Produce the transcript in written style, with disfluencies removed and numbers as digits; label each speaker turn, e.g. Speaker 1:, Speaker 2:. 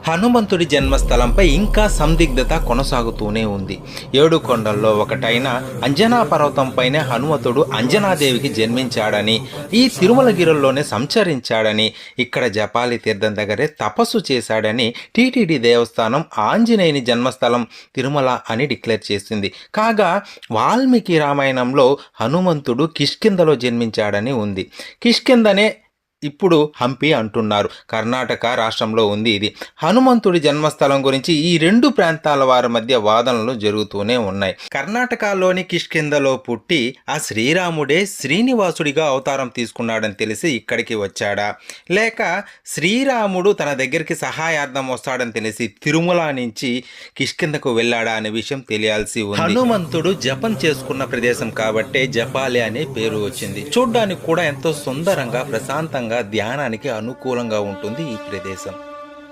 Speaker 1: హనుమంతుడి జన్మస్థలంపై ఇంకా సందిగ్ధత కొనసాగుతూనే ఉంది. 7 కొండల్లో ఒకటైన అంజనా పర్వతంపైనే హనుమంతుడు అంజనాదేవికి జన్మించాడని, ఈ తిరుమలగిరుల్లోనే సంచరించాడని, ఇక్కడ జపాలి తీర్థం దగ్గరే తపస్సు చేశాడని టీటీడీ దేవస్థానం ఆంజనేయుని జన్మస్థలం తిరుమల అని డిక్లేర్ చేసింది. కాగా వాల్మీకి రామాయణంలో హనుమంతుడు కిష్కింధలో జన్మించాడని ఉంది. కిష్కింధనే ఇప్పుడు హంపి అంటున్నారు. కర్ణాటక రాష్ట్రంలో ఉంది ఇది. హనుమంతుడి జన్మస్థలం గురించి ఈ 2 ప్రాంతాల వారి మధ్య వాదనలు జరుగుతూనే ఉన్నాయి. కర్ణాటకలోని కిష్కింధలో పుట్టి ఆ శ్రీరాముడే శ్రీనివాసుడిగా అవతారం తీసుకున్నాడని తెలిసి ఇక్కడికి వచ్చాడా, లేక శ్రీరాముడు తన దగ్గరికి సహాయార్థం వస్తాడని తెలిసి తిరుమల నుంచి కిష్కింధకు వెళ్ళాడా అనే విషయం తెలియాల్సి ఉంది. హనుమంతుడు జపం చేసుకున్న ప్రదేశం కాబట్టే జపాలి అనే పేరు వచ్చింది. చూడ్డానికి కూడా ఎంతో సుందరంగా ప్రశాంతంగా ధ్యానానికి అనుకూలంగా ఉంటుంది ఈ ప్రదేశం.